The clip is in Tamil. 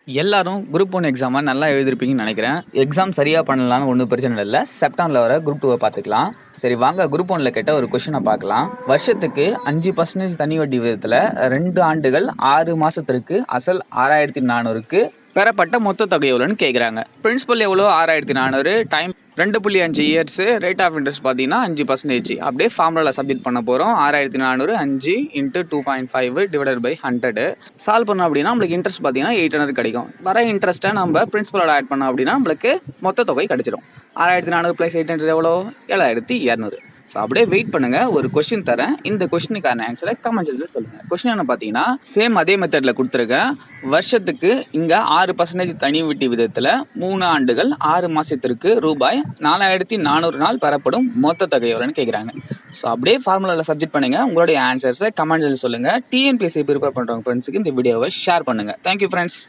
எல்லாரும் குரூப் 1 எக்ஸாமை நல்லா எழுதிருப்பீங்கன்னு நினைக்கிறேன். எக்ஸாம் சரியாக பண்ணலான்னு ஒன்றும் பிரச்சனை இல்லை. செப்டம்பரில் வர குரூப் 2 பார்த்துக்கலாம். சரி வாங்க குரூப் 1ல் கேட்ட ஒரு கொஷினை பார்க்கலாம். வருஷத்துக்கு 5% தனி வட்டி விகிதத்தில் 2 ஆண்டுகள் 6 மாதத்திற்கு அசல் 6400க்கு பெறப்பட்ட மொத்த தொகை எவ்வளோன்னு கேட்குறாங்க. பிரின்சிபல் எவ்வளோ 6400, time 2.5 years, rate of interest பார்த்தீங்கன்னா 5%. அப்படியே ஃபார்முலாவில் சப்மிட் பண்ண போகிறோம். 6400 5 × 2.5 டிவைடட் பை 100 சால்வ் பண்ணோம் அப்படின்னா நம்மளுக்கு இன்ட்ரெஸ்ட் பார்த்தீங்கன்னா 800 கிடைக்கும். வர இன்ட்ரெஸ்ட்டை நம்ம பிரின்சிபலோட ஆட் பண்ணோம் அப்படின்னா நம்மளுக்கு மொத்த தொகை கிடைச்சிடும். 6400 + 800 எவ்வளோ 7200. ஸோ அப்படியே வெயிட் பண்ணுங்க, ஒரு கொஸ்டின் தரேன். இந்த கொஸ்டினுக்கான ஆன்சரை கமெண்ட் செக்ஷனில் சொல்லுங்க. கொஸ்டின் என்ன பார்த்தீங்கன்னா சேம் அதே மெத்தடில் கொடுத்துருக்கேன். வருஷத்துக்கு இங்கே 6% தனி வட்டி விதத்தில் 3 ஆண்டுகள் 6 மாதத்திற்கு ரூபாய் 4400 நாள் பெறப்படும் மொத்த தொகை எவ்வளோன்னு கேட்குறாங்க. ஸோ அப்படியே ஃபார்முலாவில் சப்ஜெக்ட் பண்ணுங்க. உங்களுடைய ஆன்சர்ஸை கமெண்ட் செக்ஷனில் சொல்லுங்க. டிஎன்பிஎஸ்சி ப்ரிப்பேர் பண்ணுறவங்க ஃப்ரெண்ட்ஸுக்கு இந்த வீடியோவை ஷேர் பண்ணுங்க. Thank you friends.